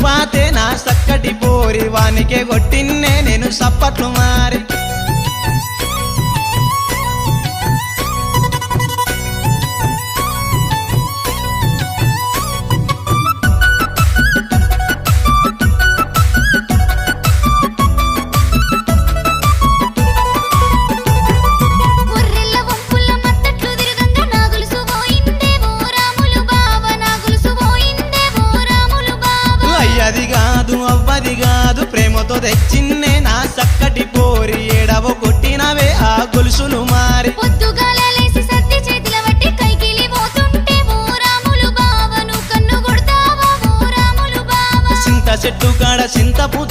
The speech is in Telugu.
పాతే నా చక్కటి పోరి వానికే కొట్టిన్నే నేను సప్పట్లు మారి అది కాదు అవ్వది కాదు ప్రేమతో తెచ్చిన్నే నా చక్కటి పోరి ఏడవ కొట్టినవే ఆ గొలుసులు మారి పొద్దుగాలేసి సత్తి చేతిల వట్టి కైకిలి పోతుంటే ఓరాములు బావను కన్ను కొడతావా ఓరాములు బావ చింత చెట్టు కాడ చింతపు